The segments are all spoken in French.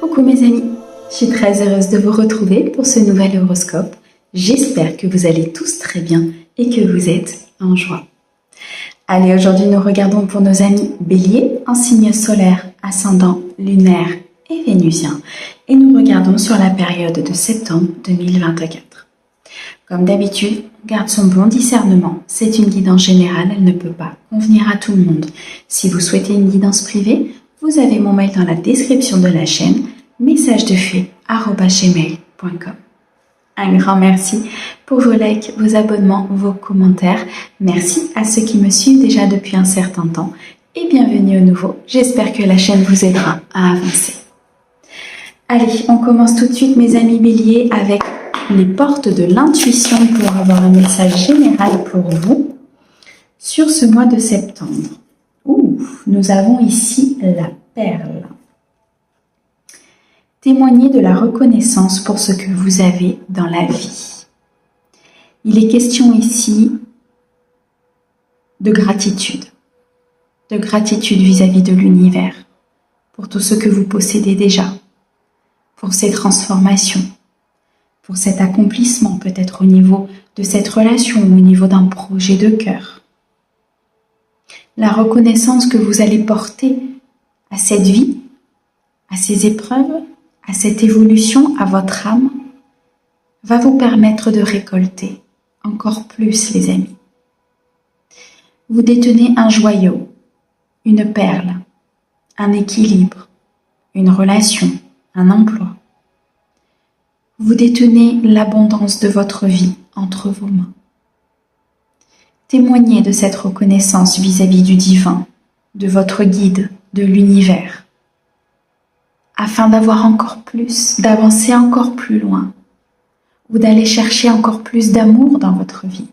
Coucou mes amis, je suis très heureuse de vous retrouver pour ce nouvel horoscope. J'espère que vous allez tous très bien et que vous êtes en joie. Allez, aujourd'hui nous regardons pour nos amis Bélier en signe solaire, ascendant, lunaire et vénusien. Et nous regardons sur la période de septembre 2024. Comme d'habitude, garde son bon discernement. C'est une guidance générale, elle ne peut pas convenir à tout le monde. Si vous souhaitez une guidance privée, vous avez mon mail dans la description de la chaîne, messagesdefée@gmail.com. Un grand merci pour vos likes, vos abonnements, vos commentaires. Merci à ceux qui me suivent déjà depuis un certain temps et bienvenue au nouveau. J'espère que la chaîne vous aidera à avancer. Allez, on commence tout de suite mes amis Bélier avec les portes de l'intuition pour avoir un message général pour vous sur ce mois de septembre. Nous avons ici la perle. Témoignez de la reconnaissance pour ce que vous avez dans la vie. Il est question ici de gratitude vis-à-vis de l'univers, pour tout ce que vous possédez déjà, pour ces transformations, pour cet accomplissement peut-être au niveau de cette relation ou au niveau d'un projet de cœur. La reconnaissance que vous allez porter à cette vie, à ces épreuves, à cette évolution, à votre âme, va vous permettre de récolter encore plus, les amis. Vous détenez un joyau, une perle, un équilibre, une relation, un emploi. Vous détenez l'abondance de votre vie entre vos mains. Témoignez de cette reconnaissance vis-à-vis du divin, de votre guide, de l'univers, afin d'avoir encore plus, d'avancer encore plus loin, ou d'aller chercher encore plus d'amour dans votre vie.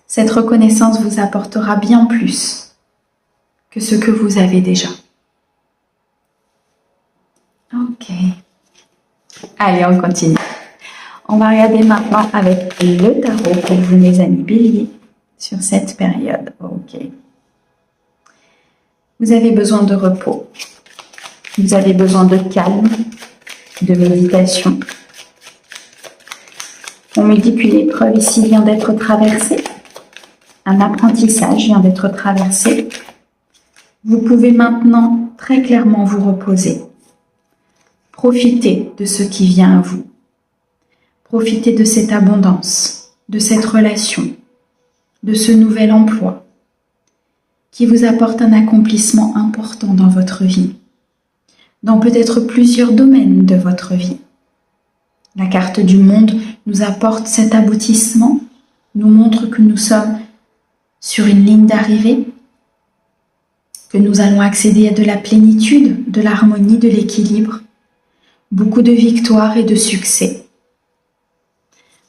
Cette reconnaissance vous apportera bien plus que ce que vous avez déjà. Ok. Allez, on continue. On va regarder maintenant avec le tarot pour vous, mes amis Bélier, sur cette période. Ok. Vous avez besoin de repos. Vous avez besoin de calme, de méditation. On me dit qu'une épreuve ici vient d'être traversée. Un apprentissage vient d'être traversé. Vous pouvez maintenant très clairement vous reposer. Profitez de ce qui vient à vous. Profitez de cette abondance, de cette relation, de ce nouvel emploi qui vous apporte un accomplissement important dans votre vie, dans peut-être plusieurs domaines de votre vie. La carte du monde nous apporte cet aboutissement, nous montre que nous sommes sur une ligne d'arrivée, que nous allons accéder à de la plénitude, de l'harmonie, de l'équilibre, beaucoup de victoires et de succès.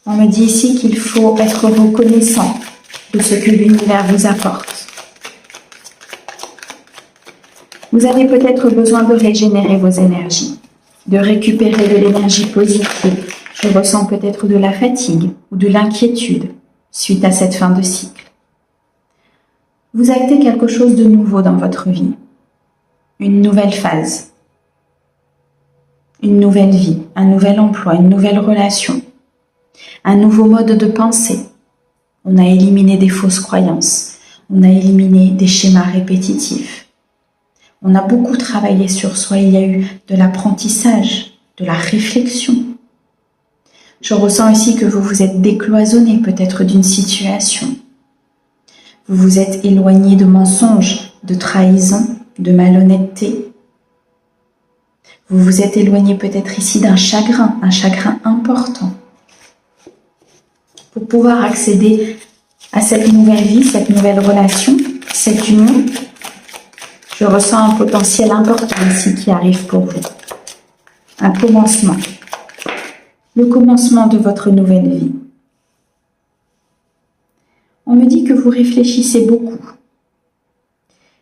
On me dit ici qu'il faut être reconnaissant de ce que l'univers vous apporte. Vous avez peut-être besoin de régénérer vos énergies, de récupérer de l'énergie positive. Je ressens peut-être de la fatigue ou de l'inquiétude suite à cette fin de cycle. Vous actez quelque chose de nouveau dans votre vie, une nouvelle phase, une nouvelle vie, un nouvel emploi, une nouvelle relation. Un nouveau mode de pensée. On a éliminé des fausses croyances. On a éliminé des schémas répétitifs. On a beaucoup travaillé sur soi. Il y a eu de l'apprentissage, de la réflexion. Je ressens ici que vous vous êtes décloisonné peut-être d'une situation. Vous vous êtes éloigné de mensonges, de trahison, de malhonnêteté. Vous vous êtes éloigné peut-être ici d'un chagrin, un chagrin important. Pour pouvoir accéder à cette nouvelle vie, cette nouvelle relation, cette union, je ressens un potentiel important ici qui arrive pour vous. Un commencement. Le commencement de votre nouvelle vie. On me dit que vous réfléchissez beaucoup,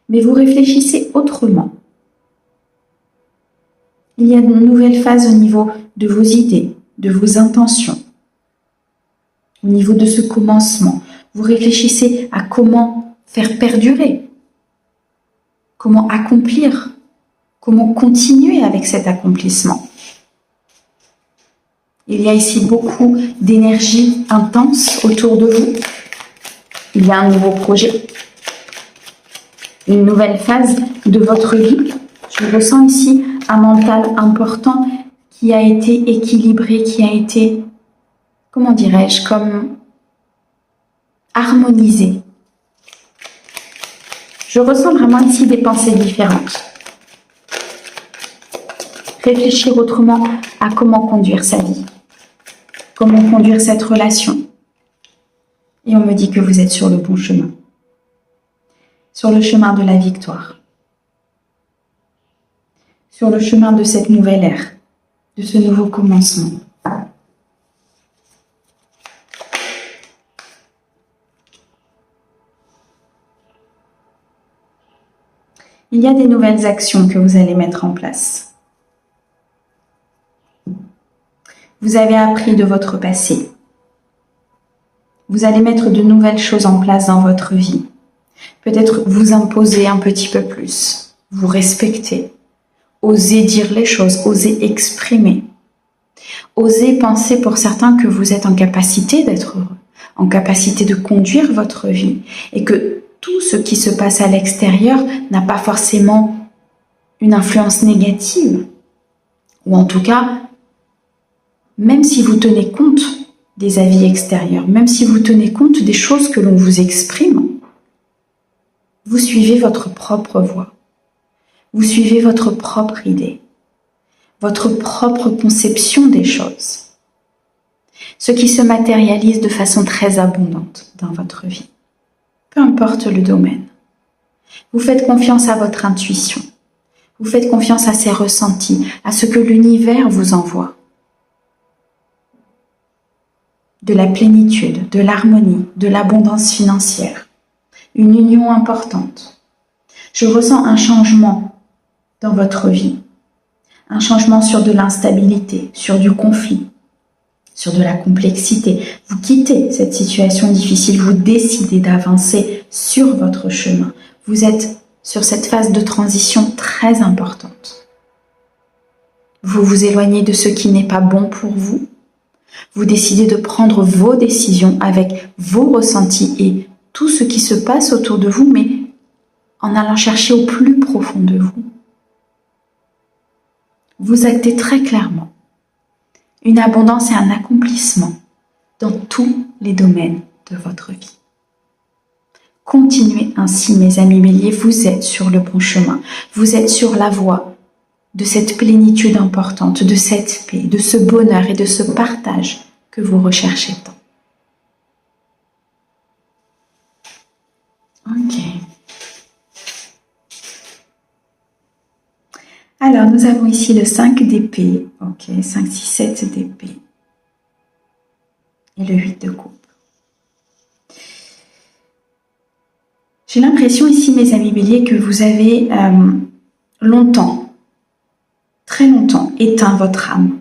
mais vous réfléchissez autrement. Il y a une nouvelle phase au niveau de vos idées, de vos intentions. Au niveau de ce commencement, vous réfléchissez à comment faire perdurer, comment accomplir Comment continuer avec cet accomplissement? Il y a ici beaucoup d'énergie intense autour de vous. Il y a un nouveau projet, une nouvelle phase de votre vie. Je ressens ici un mental important qui a été équilibré, qui a été, comment dirais-je, comme harmonisé. Je ressens vraiment ici des pensées différentes. Réfléchir autrement à comment conduire sa vie, comment conduire cette relation. Et on me dit que vous êtes sur le bon chemin, sur le chemin de la victoire, sur le chemin de cette nouvelle ère, de ce nouveau commencement. Il y a des nouvelles actions que vous allez mettre en place. Vous avez appris de votre passé. Vous allez mettre de nouvelles choses en place dans votre vie. Peut-être vous imposer un petit peu plus, vous respecter, oser dire les choses, oser exprimer, oser penser pour certains que vous êtes en capacité d'être heureux, en capacité de conduire votre vie et que tout ce qui se passe à l'extérieur n'a pas forcément une influence négative. Ou en tout cas, même si vous tenez compte des avis extérieurs, même si vous tenez compte des choses que l'on vous exprime, vous suivez votre propre voie. Vous suivez votre propre idée, votre propre conception des choses. Ce qui se matérialise de façon très abondante dans votre vie. Peu importe le domaine. Vous faites confiance à votre intuition. Vous faites confiance à ses ressentis, à ce que l'univers vous envoie. De la plénitude, de l'harmonie, de l'abondance financière. Une union importante. Je ressens un changement dans votre vie. Un changement sur de l'instabilité, sur du conflit, sur de la complexité. Vous quittez cette situation difficile, vous décidez d'avancer sur votre chemin. Vous êtes sur cette phase de transition très importante. Vous vous éloignez de ce qui n'est pas bon pour vous. Vous décidez de prendre vos décisions avec vos ressentis et tout ce qui se passe autour de vous, mais en allant chercher au plus profond de vous. Vous actez très clairement une abondance et un accomplissement dans tous les domaines de votre vie. Continuez ainsi, mes amis béliers, vous êtes sur le bon chemin. Vous êtes sur la voie de cette plénitude importante, de cette paix, de ce bonheur et de ce partage que vous recherchez tant. Ok. Alors, nous avons ici le 5 d'épée. Ok, 5, 6, 7 d'épée. Et le 8 de coupe. J'ai l'impression ici, mes amis béliers, que vous avez longtemps, très longtemps, éteint votre âme.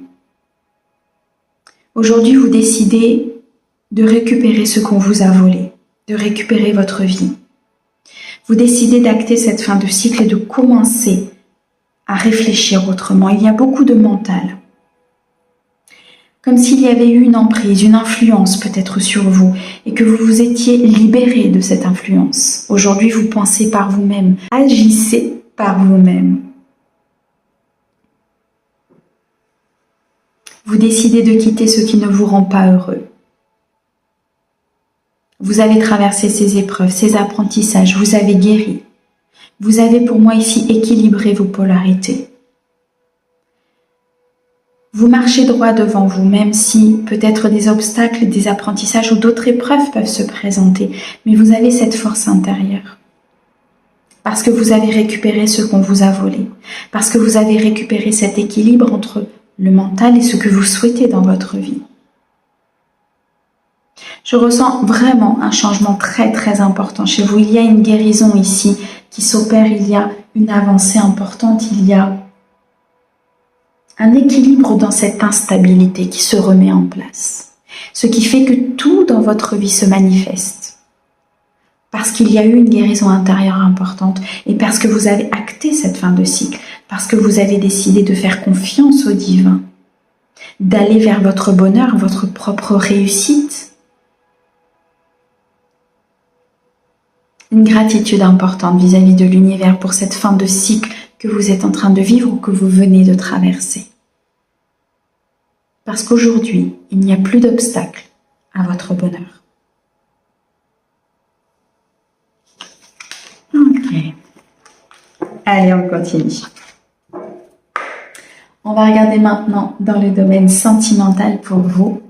Aujourd'hui, vous décidez de récupérer ce qu'on vous a volé, de récupérer votre vie. Vous décidez d'acter cette fin de cycle et de commencer à réfléchir autrement. Il y a beaucoup de mental. Comme s'il y avait eu une emprise, une influence peut-être sur vous et que vous vous étiez libéré de cette influence. Aujourd'hui, vous pensez par vous-même, agissez par vous-même. Vous décidez de quitter ce qui ne vous rend pas heureux. Vous avez traversé ces épreuves, ces apprentissages, vous avez guéri. Vous avez pour moi ici équilibré vos polarités. Vous marchez droit devant vous, même si peut-être des obstacles, des apprentissages ou d'autres épreuves peuvent se présenter, mais vous avez cette force intérieure. Parce que vous avez récupéré ce qu'on vous a volé, parce que vous avez récupéré cet équilibre entre le mental et ce que vous souhaitez dans votre vie. Je ressens vraiment un changement très très important chez vous. Il y a une guérison ici qui s'opère, il y a une avancée importante, il y a un équilibre dans cette instabilité qui se remet en place. Ce qui fait que tout dans votre vie se manifeste. parce qu'il y a eu une guérison intérieure importante et parce que vous avez acté cette fin de cycle, parce que vous avez décidé de faire confiance au divin, d'aller vers votre bonheur, votre propre réussite. Une gratitude importante vis-à-vis de l'univers pour cette fin de cycle que vous êtes en train de vivre ou que vous venez de traverser. Parce qu'aujourd'hui, il n'y a plus d'obstacle à votre bonheur. Ok. Allez, on continue. On va regarder maintenant dans le domaine sentimental pour vous,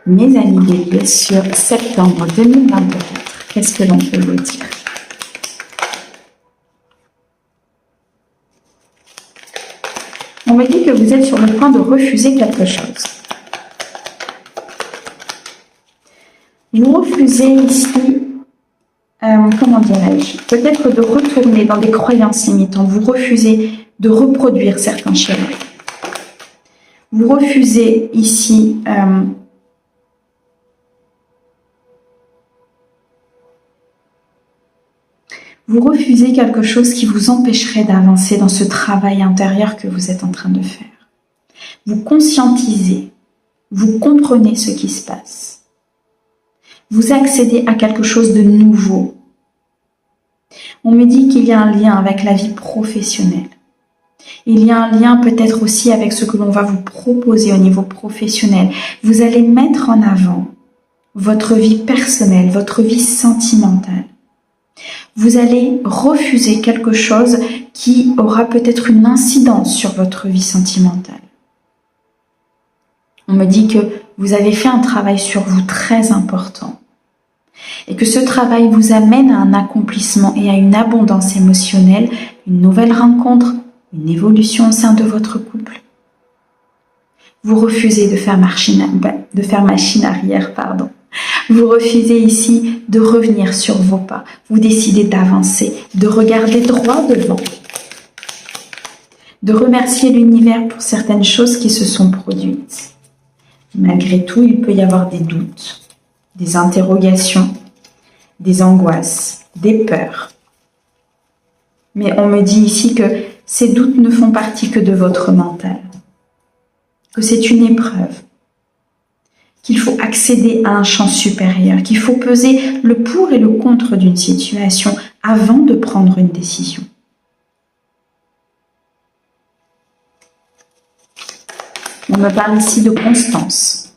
mes amis Bélier, sur septembre 2024. Qu'est-ce que l'on peut vous dire? On me dit que vous êtes sur le point de refuser quelque chose. Vous refusez ici, comment dirais-je, peut-être de retourner dans des croyances limitantes. Vous refusez de reproduire certains schémas. Vous refusez ici vous refusez quelque chose qui vous empêcherait d'avancer dans ce travail intérieur que vous êtes en train de faire. Vous conscientisez, vous comprenez ce qui se passe. Vous accédez à quelque chose de nouveau. On me dit qu'il y a un lien avec la vie professionnelle. Il y a un lien peut-être aussi avec ce que l'on va vous proposer au niveau professionnel. Vous allez mettre en avant votre vie personnelle, votre vie sentimentale. Vous allez refuser quelque chose qui aura peut-être une incidence sur votre vie sentimentale. On me dit que vous avez fait un travail sur vous très important et que ce travail vous amène à un accomplissement et à une abondance émotionnelle, une nouvelle rencontre, une évolution au sein de votre couple. Vous refusez de faire machine arrière, Vous refusez ici de revenir sur vos pas. Vous décidez d'avancer, de regarder droit devant, de remercier l'univers pour certaines choses qui se sont produites. Malgré tout, il peut y avoir des doutes, des interrogations, des angoisses, des peurs. Mais on me dit ici que ces doutes ne font partie que de votre mental, que c'est une épreuve, qu'il faut accéder à un champ supérieur, qu'il faut peser le pour et le contre d'une situation avant de prendre une décision. On me parle ici de constance.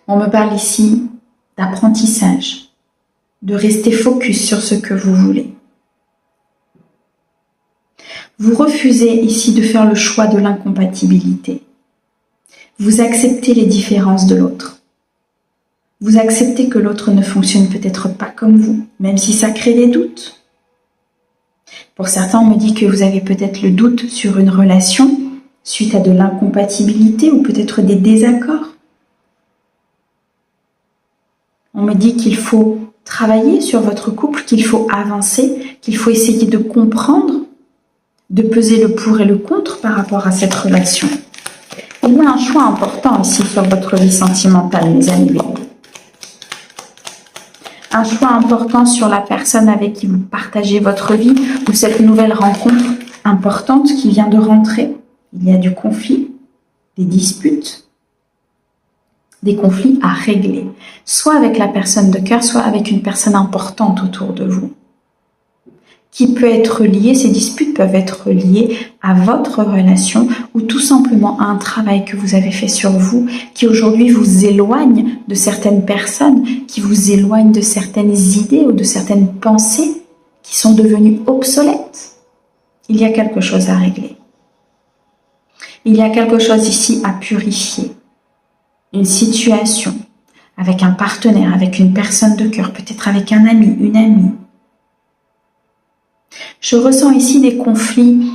On me parle ici d'apprentissage, de rester focus sur ce que vous voulez. Vous refusez ici de faire le choix de l'incompatibilité. Vous acceptez les différences de l'autre. Vous acceptez que l'autre ne fonctionne peut-être pas comme vous, même si ça crée des doutes. Pour certains, on me dit que vous avez peut-être le doute sur une relation suite à de l'incompatibilité ou peut-être des désaccords. On me dit qu'il faut travailler sur votre couple, qu'il faut avancer, qu'il faut essayer de comprendre, de peser le pour et le contre par rapport à cette relation. Il y a un choix important ici sur votre vie sentimentale, mes amis. Un choix important sur la personne avec qui vous partagez votre vie ou cette nouvelle rencontre importante qui vient de rentrer. Il y a du conflit, des disputes, des conflits à régler, soit avec la personne de cœur, soit avec une personne importante autour de vous. Qui peut être lié, ces disputes peuvent être liées à votre relation ou tout simplement à un travail que vous avez fait sur vous qui aujourd'hui vous éloigne de certaines personnes, qui vous éloigne de certaines idées ou de certaines pensées qui sont devenues obsolètes. Il y a quelque chose à régler. Il y a quelque chose ici à purifier. Une situation avec un partenaire, avec une personne de cœur, peut-être avec un ami, une amie. Je ressens ici des conflits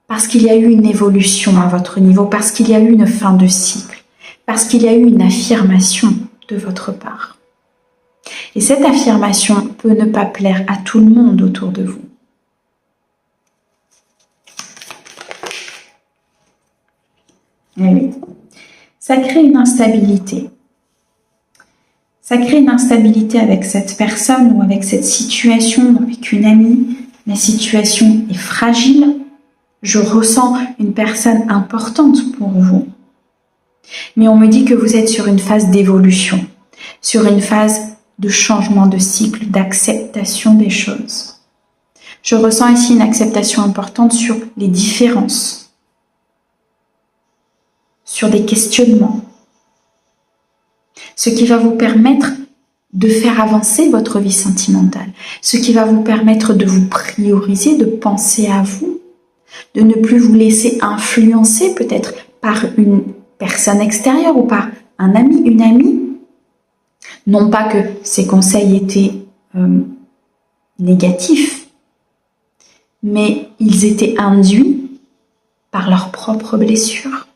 parce qu'il y a eu une évolution à votre niveau, parce qu'il y a eu une fin de cycle, parce qu'il y a eu une affirmation de votre part. Et cette affirmation peut ne pas plaire à tout le monde autour de vous. Oui. Ça crée une instabilité. Ça crée une instabilité avec cette personne ou avec cette situation, avec une amie. La situation est fragile. Je ressens une personne importante pour vous. Mais on me dit que vous êtes sur une phase d'évolution, sur une phase de changement de cycle, d'acceptation des choses. Je ressens ici une acceptation importante sur les différences, sur des questionnements, ce qui va vous permettre de faire avancer votre vie sentimentale, ce qui va vous permettre de vous prioriser, de penser à vous, de ne plus vous laisser influencer peut-être par une personne extérieure ou par un ami, une amie. Non pas que ces conseils étaient négatifs, mais ils étaient induits par leurs propres blessures,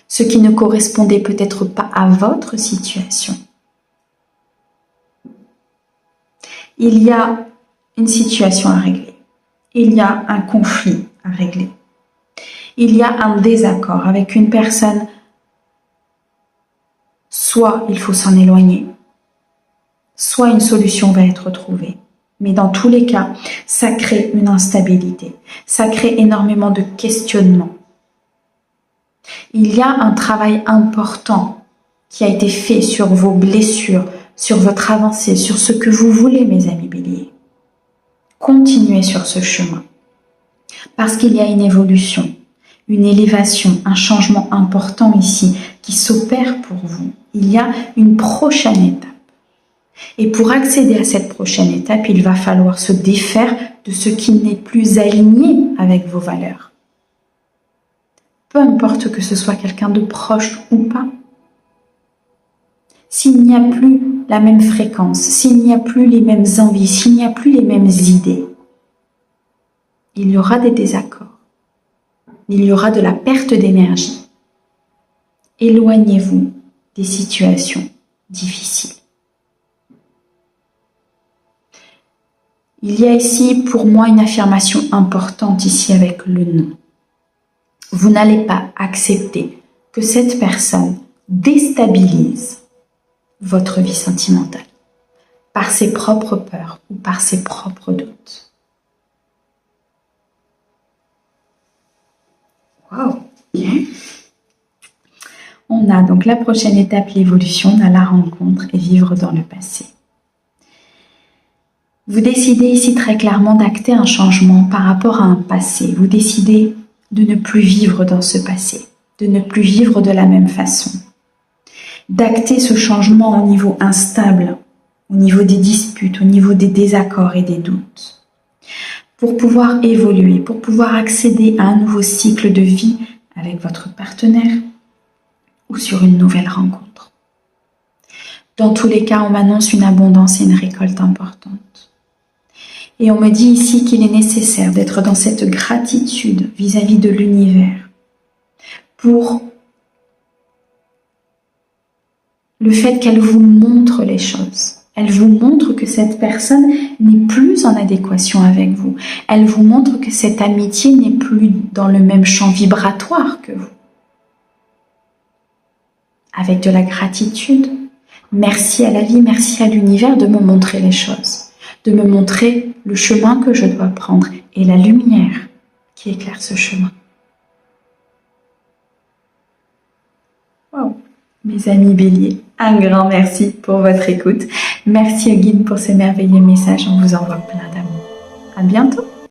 ce qui ne correspondait peut-être pas à votre situation. Il y a une situation à régler, il y a un conflit à régler, il y a un désaccord avec une personne. Soit il faut s'en éloigner, soit une solution va être trouvée. Mais dans tous les cas, ça crée une instabilité, ça crée énormément de questionnements. Il y a un travail important qui a été fait sur vos blessures, sur votre avancée, sur ce que vous voulez, mes amis béliers. Continuez sur ce chemin, parce qu'il y a une évolution, une élévation, un changement important ici qui s'opère pour vous. Il y a une prochaine étape. Et pour accéder à cette prochaine étape, il va falloir se défaire de ce qui n'est plus aligné avec vos valeurs. Peu importe que ce soit quelqu'un de proche ou pas. S'il n'y a plus la même fréquence, s'il n'y a plus les mêmes envies, s'il n'y a plus les mêmes idées, il y aura des désaccords. Il y aura de la perte d'énergie. Éloignez-vous des situations difficiles. Il y a ici pour moi une affirmation importante ici avec le non. Vous n'allez pas accepter que cette personne déstabilise votre vie sentimentale par ses propres peurs ou par ses propres doutes. Wow. Bien. On a donc la prochaine étape, l'évolution, on a la rencontre et vivre dans le passé. Vous décidez ici très clairement d'acter un changement par rapport à un passé. Vous décidez de ne plus vivre dans ce passé, de ne plus vivre de la même façon. D'acter ce changement au niveau instable, au niveau des disputes, au niveau des désaccords et des doutes. Pour pouvoir évoluer, pour pouvoir accéder à un nouveau cycle de vie avec votre partenaire ou sur une nouvelle rencontre. Dans tous les cas, on m'annonce une abondance et une récolte importante. Et on me dit ici qu'il est nécessaire d'être dans cette gratitude vis-à-vis de l'univers pour le fait qu'elle vous montre les choses. Elle vous montre que cette personne n'est plus en adéquation avec vous. Elle vous montre que cette amitié n'est plus dans le même champ vibratoire que vous. Avec de la gratitude, merci à la vie, merci à l'univers de me montrer les choses, de me montrer le chemin que je dois prendre et la lumière qui éclaire ce chemin. Wow. Mes amis béliers, un grand merci pour votre écoute. Merci au guide pour ces merveilleux messages. On vous envoie plein d'amour. À bientôt.